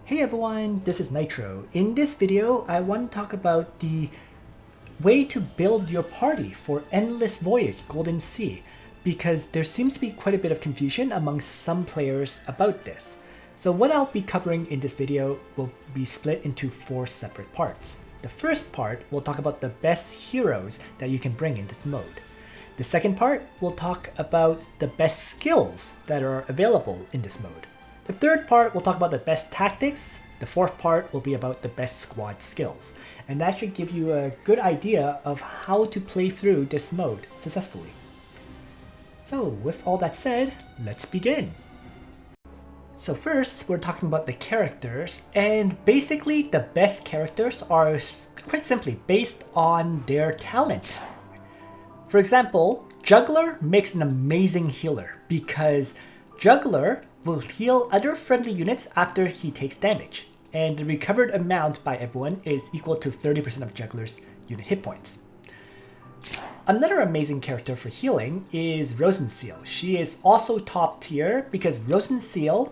Hey everyone, this is Nitro. In this video, I want to talk about the way to build your party for Endless Voyage Golden Sea, because there seems to be quite a bit of confusion among some players about this. So what I'll be covering in this video will be split into 4 separate parts. The first part will talk about the best heroes that you can bring in this mode. The second part will talk about the best skills that are available in this mode. The third part will talk about the best tactics. The fourth part will be about the best squad skills. And that should give you a good idea of how to play through this mode successfully. So with all that said, let's begin. So first, we're talking about the characters, and basically the best characters are quite simply based on their talent. For example, Juggler makes an amazing healer because Juggler will heal other friendly units after he takes damage, and the recovered amount by everyone is equal to 30% of Juggler's unit hit points. Another amazing character for healing is Rosenseal. She is also top tier because Rosenseal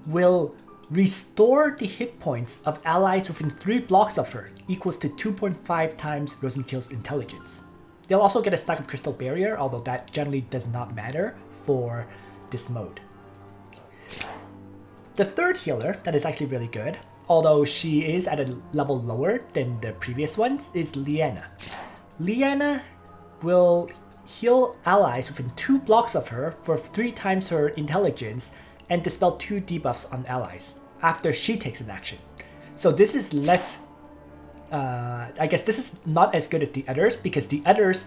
will restore the hit points of allies within 3 blocks of her, equals to 2.5 times Rosenseal's intelligence. They'll also get a stack of Crystal Barrier, although that generally does not matter for this mode. The third healer that is actually really good, although she is at a level lower than the previous ones, is Liana. Liana will heal allies within 2 blocks of her for 3 times her intelligence and dispel 2 debuffs on allies after she takes an action. So this is less, I guess this is not as good as the others because the others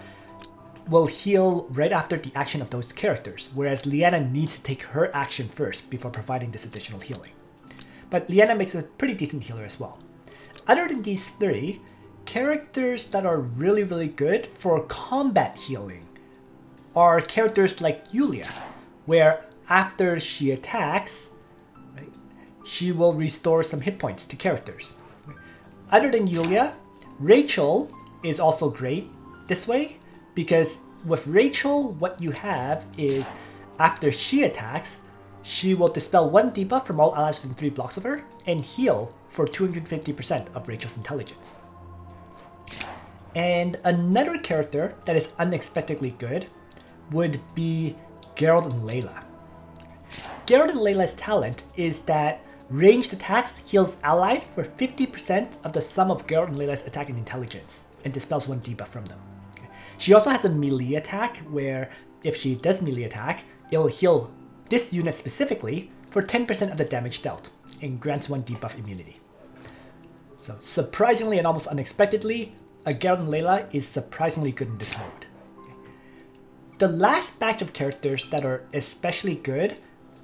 will heal right after the action of those characters, whereas Liana needs to take her action first before providing this additional healing. But Liana makes a pretty decent healer as well. Other than these 3, characters that are really good for combat healing are characters like Yulia, where after she attacks, right, she will restore some hit points to characters. Other than Yulia, Rachel is also great this way, because with Rachel, what you have is after she attacks, she will dispel 1 debuff from all allies within 3 blocks of her and heal for 250% of Rachel's intelligence. And another character that is unexpectedly good would be Geralt and Layla. Geralt and Layla's talent is that ranged attacks heals allies for 50% of the sum of Geralt and Layla's attack and intelligence and dispels 1 debuff from them. She also has a melee attack where if she does melee attack, it will heal this unit specifically for 10% of the damage dealt and grants 1 debuff immunity. So surprisingly and almost unexpectedly, a Geralt and Layla is surprisingly good in this mode. The last batch of characters that are especially good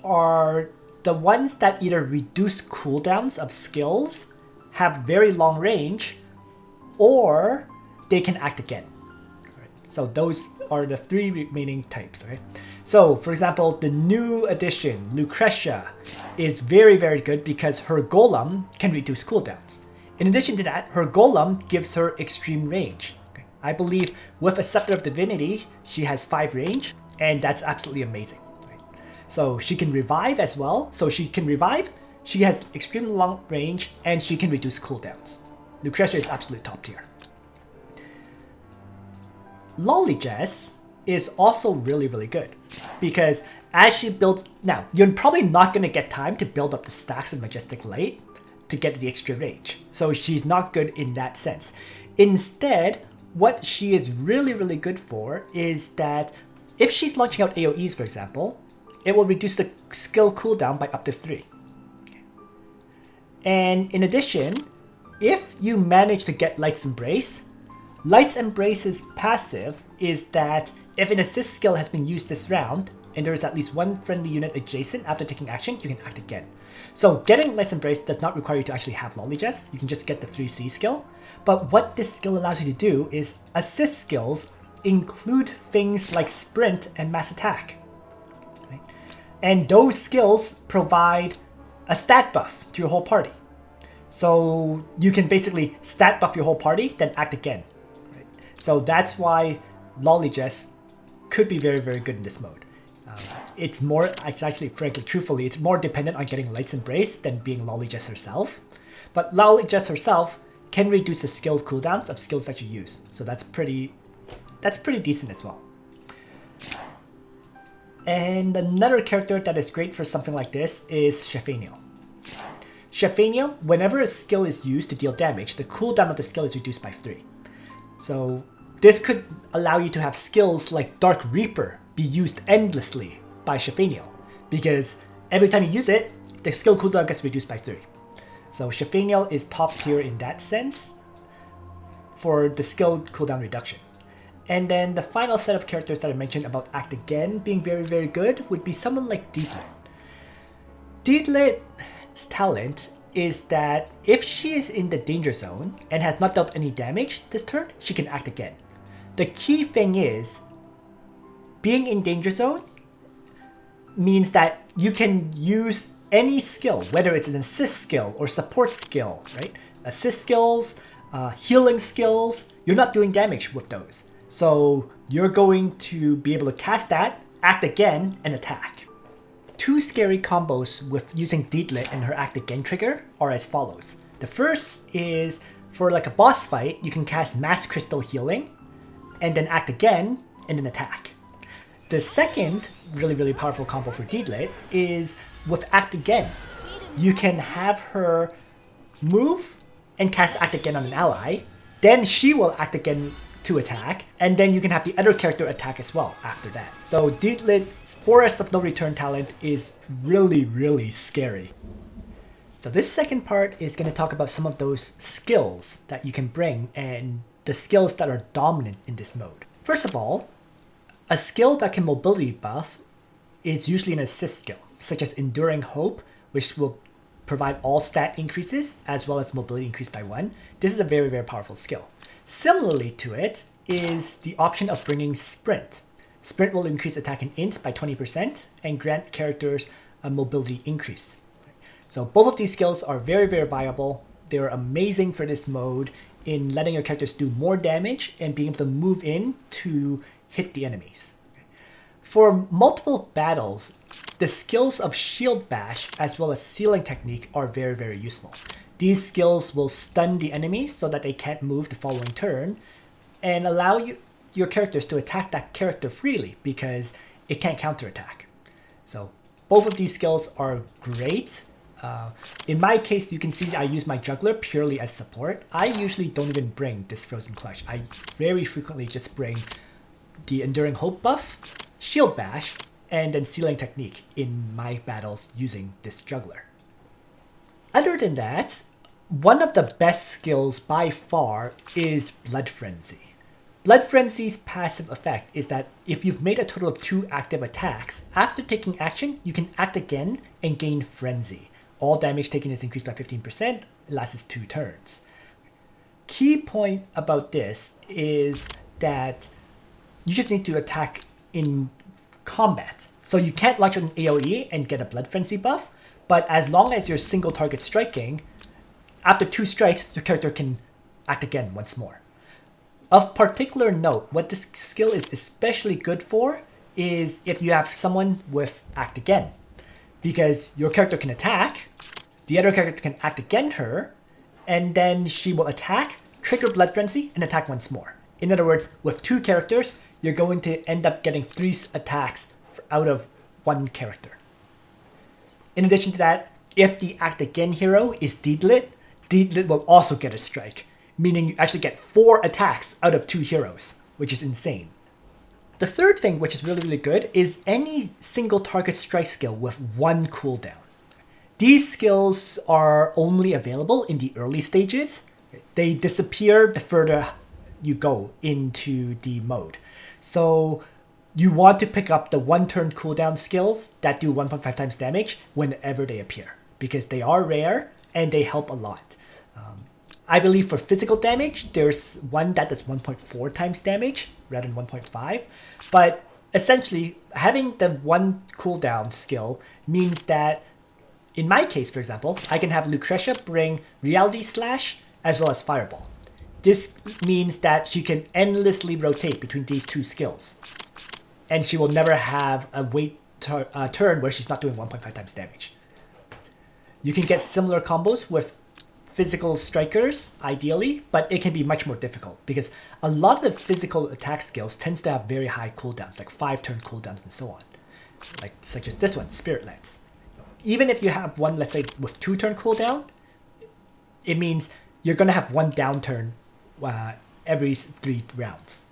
are the ones that either reduce cooldowns of skills, have very long range, or they can act again. So those are the 3 remaining types, right? So for example, the new addition, Lucretia, is very good because her golem can reduce cooldowns. In addition to that, her golem gives her extreme range. Okay. I believe with a Scepter of Divinity, she has 5 range, and that's absolutely amazing. Right? So she can revive as well. So she can revive, she has extreme long range, and she can reduce cooldowns. Lucretia is absolutely top tier. Lolly Jess is also really good because as she builds, now you're probably not going to get time to build up the stacks of Majestic Light to get the extra range, so she's not good in that sense. Instead, what she is really good for is that if she's launching out AoEs, for example, it will reduce the skill cooldown by up to 3. And in addition, if you manage to get Light's Embrace, Light's Embrace's passive is that if an assist skill has been used this round, and there is at least 1 friendly unit adjacent after taking action, you can act again. So getting Light's Embrace does not require you to actually have Lollygess, you can just get the 3C skill. But what this skill allows you to do is assist skills include things like Sprint and Mass Attack. Right? And those skills provide a stat buff to your whole party. So you can basically stat buff your whole party, then act again. So that's why Lollygess could be very good in this mode. it's actually, frankly, truthfully, it's more dependent on getting Light's Embrace than being Lolly Jess herself. But Lolly Jess herself can reduce the skill cooldowns of skills that you use. So that's pretty decent as well. And another character that is great for something like this is Shafaniel. Shafaniel, whenever a skill is used to deal damage, the cooldown of the skill is reduced by 3. So this could allow you to have skills like Dark Reaper be used endlessly by Shafaniel, because every time you use it, the skill cooldown gets reduced by 3. So Shafaniel is top tier in that sense for the skill cooldown reduction. And then the final set of characters that I mentioned about Act Again being very, very good would be someone like Deedlit. Deedlit's talent is that if she is in the danger zone and has not dealt any damage this turn, she can act again. The key thing is, being in danger zone means that you can use any skill, whether it's an assist skill or support skill, right? Assist skills, healing skills, you're not doing damage with those. So you're going to be able to cast that, act again, and attack. 2 scary combos with using Deedlit and her Act Again trigger are as follows. The first is, for like a boss fight, you can cast Mass Crystal Healing, and then Act Again, and then attack. The second really, really powerful combo for Deedlit is with Act Again. You can have her move and cast Act Again on an ally, then she will Act Again to attack, and then you can have the other character attack as well after that. So Deedlit's Forest of No Return talent is really, really scary. So this second part is going to talk about some of those skills that you can bring and the skills that are dominant in this mode. First of all, a skill that can mobility buff is usually an assist skill, such as Enduring Hope, which will provide all stat increases as well as mobility increase by 1. This is a very, very powerful skill. Similarly to it is the option of bringing Sprint. Sprint will increase attack and int by 20% and grant characters a mobility increase. So both of these skills are very, very viable. They're amazing for this mode in letting your characters do more damage and being able to move in to hit the enemies. For multiple battles, the skills of Shield Bash as well as Sealing Technique are very, very useful. These skills will stun the enemy so that they can't move the following turn and allow your characters to attack that character freely because it can't counterattack. So both of these skills are great. In my case, you can see I use my Juggler purely as support. I usually don't even bring this Frozen Clutch. I very frequently just bring the Enduring Hope buff, Shield Bash, and then Sealing Technique in my battles using this Juggler. Other than that, one of the best skills by far is Blood Frenzy. Blood Frenzy's passive effect is that if you've made a total of 2 active attacks, after taking action, you can act again and gain Frenzy. All damage taken is increased by 15%, it lasts 2 turns. Key point about this is that you just need to attack in combat. So you can't launch an AoE and get a Blood Frenzy buff, but as long as you're single target striking, after 2 strikes, your character can act again once more. Of particular note, what this skill is especially good for is if you have someone with Act Again. Because your character can attack, the other character can act again her, and then she will attack, trigger Blood Frenzy, and attack once more. In other words, with 2 characters, you're going to end up getting 3 attacks out of 1 character. In addition to that, if the Act Again hero is Deedlit, Deedlit will also get a strike, meaning you actually get 4 attacks out of 2 heroes, which is insane. The third thing, which is really, really good, is any single target strike skill with 1 cooldown. These skills are only available in the early stages. They disappear the further you go into the mode. So you want to pick up the 1 turn cooldown skills that do 1.5 times damage whenever they appear, because they are rare and they help a lot. I believe for physical damage, there's one that does 1.4 times damage rather than 1.5. But essentially, having the 1 cooldown skill means that, in my case, for example, I can have Lucretia bring Reality Slash as well as Fireball. This means that she can endlessly rotate between these 2 skills. And she will never have a wait turn where she's not doing 1.5 times damage. You can get similar combos with physical strikers, ideally, but it can be much more difficult because a lot of the physical attack skills tends to have very high cooldowns, like 5-turn cooldowns and so on. Like such as this one, Spirit Lance. Even if you have one, let's say, with 2-turn cooldown, it means you're going to have one downturn every 3 rounds.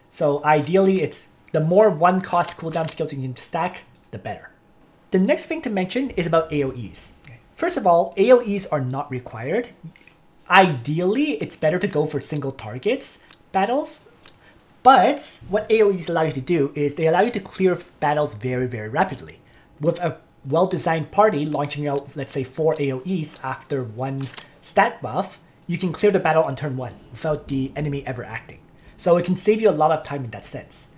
So ideally, it's the more one-cost cooldown skills you can stack, the better. The next thing to mention is about AoEs. First of all, AoEs are not required. Ideally, it's better to go for single targets battles. But what AoEs allow you to do is they allow you to clear battles very, very rapidly. With a well-designed party launching out, let's say, 4 AoEs after one stat buff, you can clear the battle on turn 1 without the enemy ever acting. So it can save you a lot of time in that sense.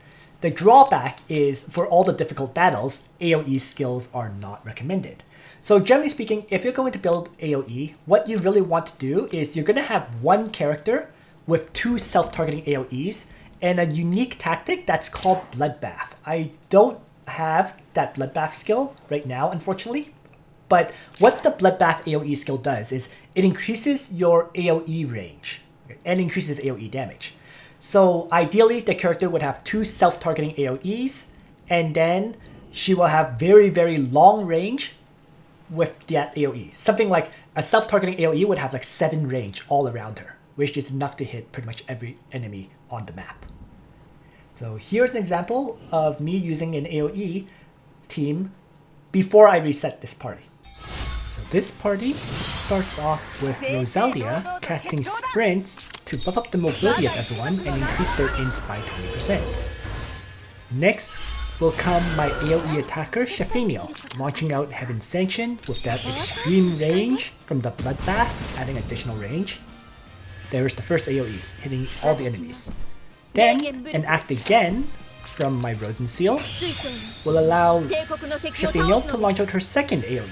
The drawback is for all the difficult battles, AoE skills are not recommended. So generally speaking, if you're going to build AoE, what you really want to do is you're going to have one character with 2 self-targeting AoEs and a unique tactic that's called Bloodbath. I don't have that Bloodbath skill right now, unfortunately. But what the Bloodbath AoE skill does is it increases your AoE range and increases AoE damage. So ideally, the character would have 2 self-targeting AoEs, and then she will have very, very long range with that AoE. Something like a self-targeting AoE would have like 7 range all around her, which is enough to hit pretty much every enemy on the map. So here's an example of me using an AoE team before I reset this party. So this party starts off with Rosalia casting sprints to buff up the mobility of everyone and increase their int by 20%. Next will come my AoE attacker Shafiniel, launching out Heaven Sanction with that extreme range from the Bloodbath, adding additional range. There's the first AoE, hitting all the enemies. Then, an act again from my Rosen Seal will allow Shafiniel to launch out her second AoE.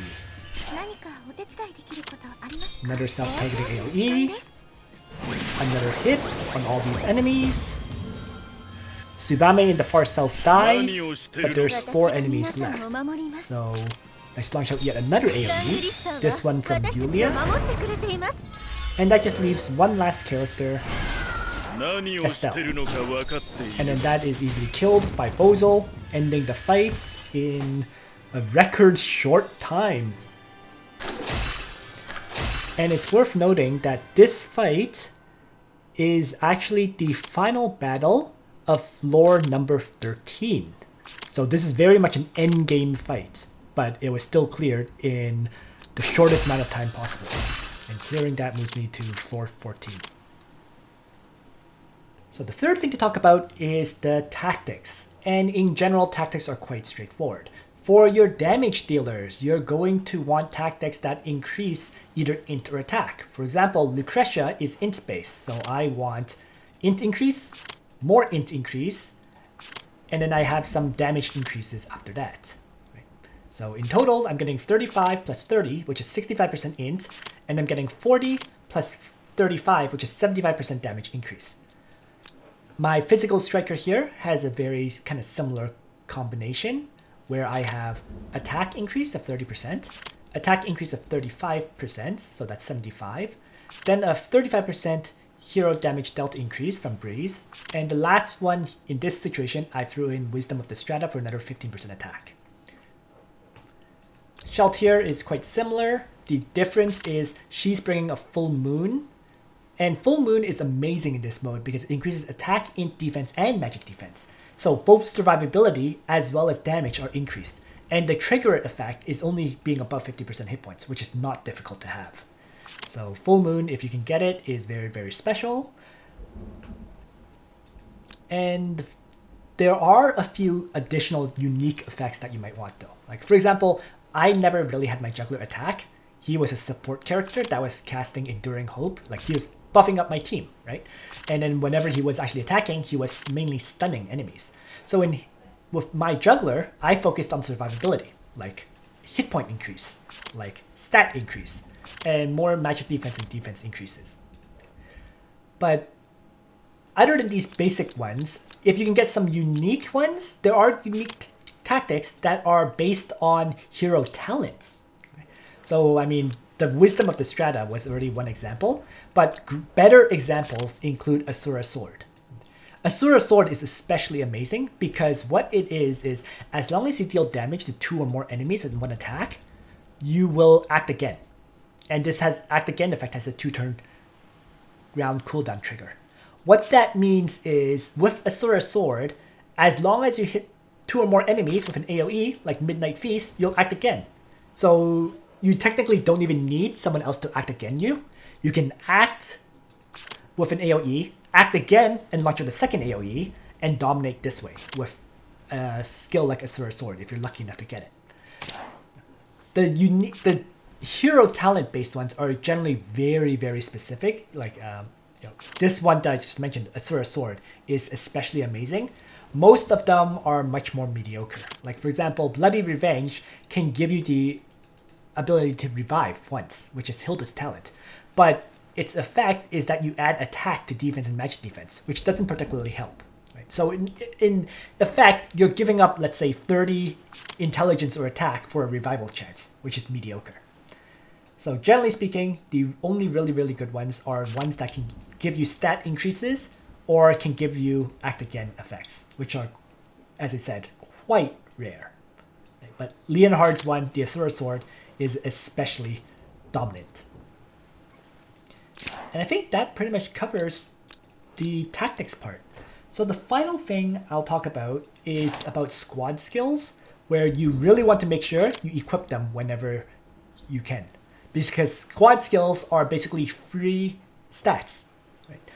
Another self-targeting AoE, another hit on all these enemies. Tsubame in the far south dies, but there's 4 enemies left. So let's launch out yet another AoE, this one from Julia. And that just leaves one last character, Estelle. And then that is easily killed by Bozel, ending the fights in a record short time. And it's worth noting that this fight is actually the final battle of floor number 13. So this is very much an endgame fight, but it was still cleared in the shortest amount of time possible. And clearing that moves me to floor 14. So the third thing to talk about is the tactics. And in general, tactics are quite straightforward. For your damage dealers, you're going to want tactics that increase either int or attack. For example, Lucretia is int based, so I want int increase, more int increase, and then I have some damage increases after that. Right? So in total, I'm getting 35 plus 30, which is 65% int, and I'm getting 40 plus 35, which is 75% damage increase. My physical striker here has a very kind of similar combination, where I have attack increase of 30%, attack increase of 35%, so that's 75, then a 35% hero damage dealt increase from Breeze, and the last one in this situation, I threw in Wisdom of the Strata for another 15% attack. Shaltier is quite similar. The difference is she's bringing a Full Moon, and Full Moon is amazing in this mode because it increases attack, int defense, and magic defense. So both survivability as well as damage are increased. And the trigger effect is only being above 50% hit points, which is not difficult to have. So Full Moon, if you can get it, is very, very special. And there are a few additional unique effects that you might want though. Like for example, I never really had my juggler attack. He was a support character that was casting Enduring Hope. Like he was buffing up my team, right? And then whenever he was actually attacking, he was mainly stunning enemies. So with my juggler, I focused on survivability, like hit point increase, like stat increase, and more magic defense and defense increases. But other than these basic ones, if you can get some unique ones, there are unique tactics that are based on hero talents. So, I mean, the wisdom of the strata was already one example, but better examples include Asura Sword. Asura Sword is especially amazing because what it is as long as you deal damage to 2 or more enemies in one attack, you will act again. And this has act again effect has a 2-turn round cooldown trigger. What that means is with Asura Sword, as long as you hit 2 or more enemies with an AoE, like Midnight Feast, you'll act again. So you technically don't even need someone else to act again you. You can act with an AoE, act again, and launch with a second AoE, and dominate this way with a skill like Asura Sword, if you're lucky enough to get it. The hero talent based ones are generally very, very specific. Like this one that I just mentioned, Asura Sword, is especially amazing. Most of them are much more mediocre. Like for example, Bloody Revenge can give you the ability to revive once, which is Hilda's talent. But its effect is that you add attack to defense and magic defense, which doesn't particularly help. Right? So in effect, you're giving up, let's say, 30 intelligence or attack for a revival chance, which is mediocre. So generally speaking, the only really, really good ones are ones that can give you stat increases or can give you act again effects, which are, as I said, quite rare. Right? But Leonhard's one, the Asura Sword, is especially dominant. And I think that pretty much covers the tactics part. So the final thing I'll talk about is about squad skills, where you really want to make sure you equip them whenever you can. Because squad skills are basically free stats. Right?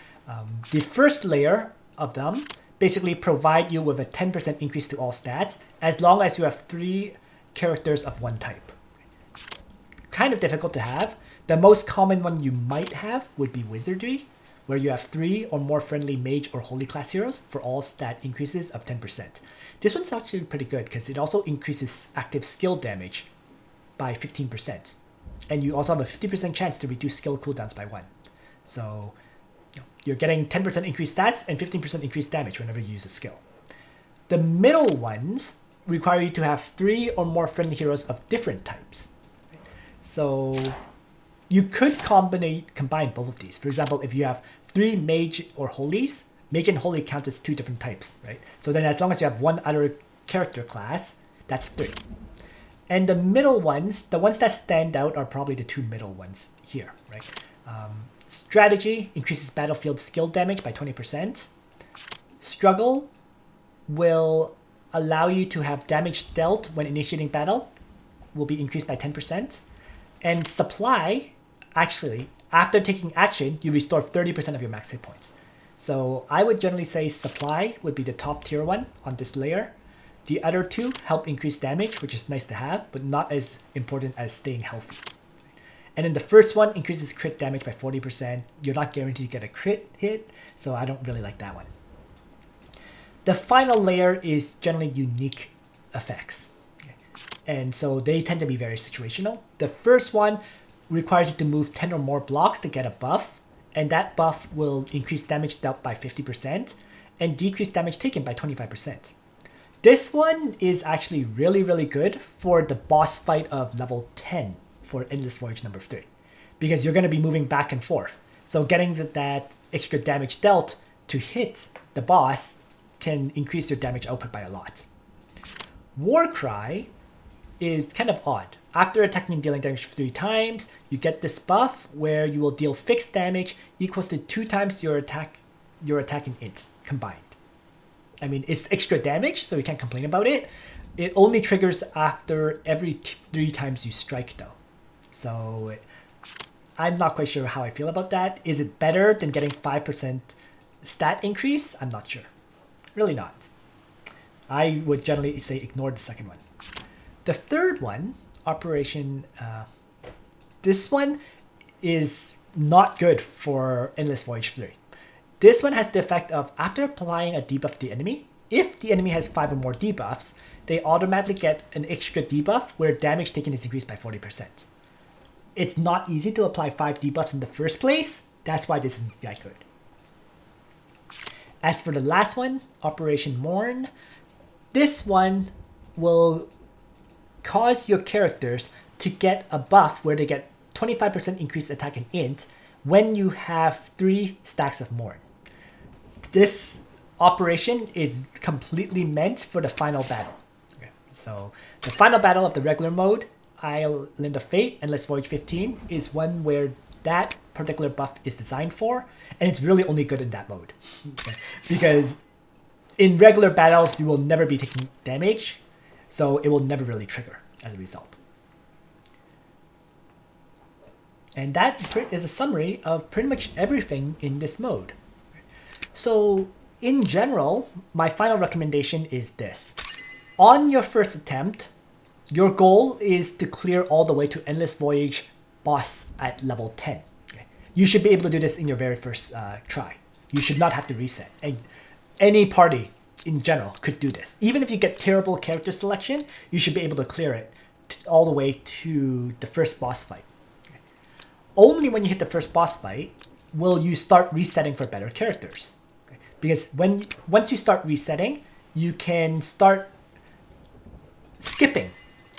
The first layer of them basically provide you with a 10% increase to all stats as long as you have 3 characters of one type. Kind of difficult to have. The most common one you might have would be Wizardry, where you have 3 or more friendly mage or holy class heroes for all stat increases of 10%. This one's actually pretty good because it also increases active skill damage by 15%. And you also have a 50% chance to reduce skill cooldowns by 1. So you're getting 10% increased stats and 15% increased damage whenever you use a skill. The middle ones require you to have 3 or more friendly heroes of different types. So you could combine both of these. For example, if you have 3 mage or holies, mage and holy count as 2 different types, right? So then as long as you have 1 other character class, that's 3. And the middle ones, the ones that stand out are probably the 2 middle ones here, right? Strategy increases battlefield skill damage by 20%. Struggle will allow you to have damage dealt when initiating battle, will be increased by 10%. And supply, actually, after taking action, you restore 30% of your max hit points. So I would generally say supply would be the top tier one on this layer. The other 2 help increase damage, which is nice to have, but not as important as staying healthy. And then the first one increases crit damage by 40%. You're not guaranteed to get a crit hit, so I don't really like that one. The final layer is generally unique effects. And so they tend to be very situational. The first one requires you to move 10 or more blocks to get a buff, and that buff will increase damage dealt by 50% and decrease damage taken by 25%. This one is actually really, really good for the boss fight of level 10 for Endless Voyage number 3, because you're going to be moving back and forth. So getting that extra damage dealt to hit the boss can increase your damage output by a lot. Warcry is kind of odd. After attacking and dealing damage 3 times, you get this buff where you will deal fixed damage equals to 2 times your attacking int combined. I mean, it's extra damage, so you can't complain about it. It only triggers after every 3 times you strike, though. So I'm not quite sure how I feel about that. Is it better than getting 5% stat increase? I'm not sure. Really not. I would generally say ignore the second one. The third one, Operation, this one is not good for Endless Voyage 3. This one has the effect of after applying a debuff to the enemy, if the enemy has 5 or more debuffs, they automatically get an extra debuff where damage taken is increased by 40%. It's not easy to apply 5 debuffs in the first place. That's why this isn't that good. As for the last one, Operation Mourn, this one will cause your characters to get a buff where they get 25% increased attack and int when you have 3 stacks of Morn. This operation is completely meant for the final battle. Okay. So the final battle of the regular mode, Island of Fate, Endless Voyage 15, is one where that particular buff is designed for, and it's really only good in that mode. Okay. Because in regular battles, you will never be taking damage, so it will never really trigger as a result. And that is a summary of pretty much everything in this mode. So in general, my final recommendation is this. On your first attempt, your goal is to clear all the way to Endless Voyage boss at level 10. Okay. You should be able to do this in your very first try. You should not have to reset. And any party in general could do this. Even if you get terrible character selection, you should be able to clear it all the way to the first boss fight. Only when you hit the first boss fight will you start resetting for better characters. Okay? Because once you start resetting, you can start skipping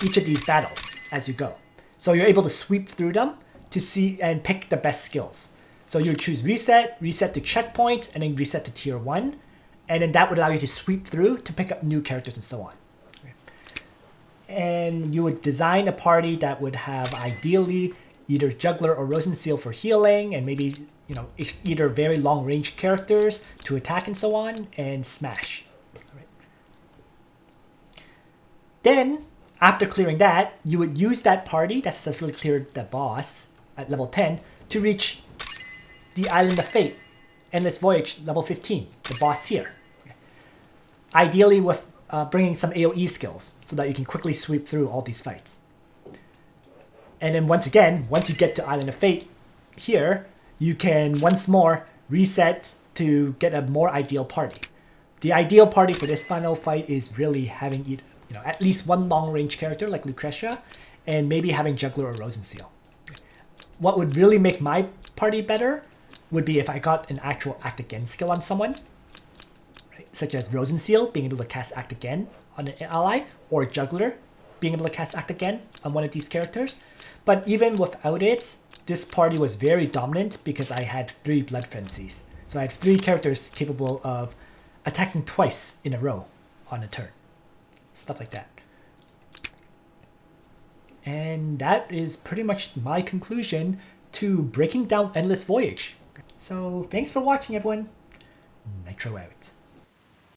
each of these battles as you go. So you're able to sweep through them to see and pick the best skills. So you choose reset, reset to checkpoint, and then reset to tier 1. And then that would allow you to sweep through to pick up new characters and so on. Okay? And you would design a party that would have ideally either Juggler or Rosenseal for healing, and maybe, you know, either very long range characters to attack and so on, and smash. Right. Then, after clearing that, you would use that party that successfully cleared the boss at level 10 to reach the Island of Fate, Endless Voyage, level 15, the boss tier. Ideally with bringing some AoE skills so that you can quickly sweep through all these fights. And then once again, once you get to Island of Fate here, you can once more reset to get a more ideal party. The ideal party for this final fight is really having at least one long range character like Lucretia, and maybe having Juggler or Rosenseal. What would really make my party better would be if I got an actual Act Again skill on someone, right? Such as Rosenseal being able to cast Act Again on an ally, or Juggler being able to cast Act Again on one of these characters. But even without it, this party was very dominant because I had 3 Blood Frenzies. So I had 3 characters capable of attacking twice in a row on a turn. Stuff like that. And that is pretty much my conclusion to breaking down Endless Voyage. So thanks for watching, everyone. Nitro out.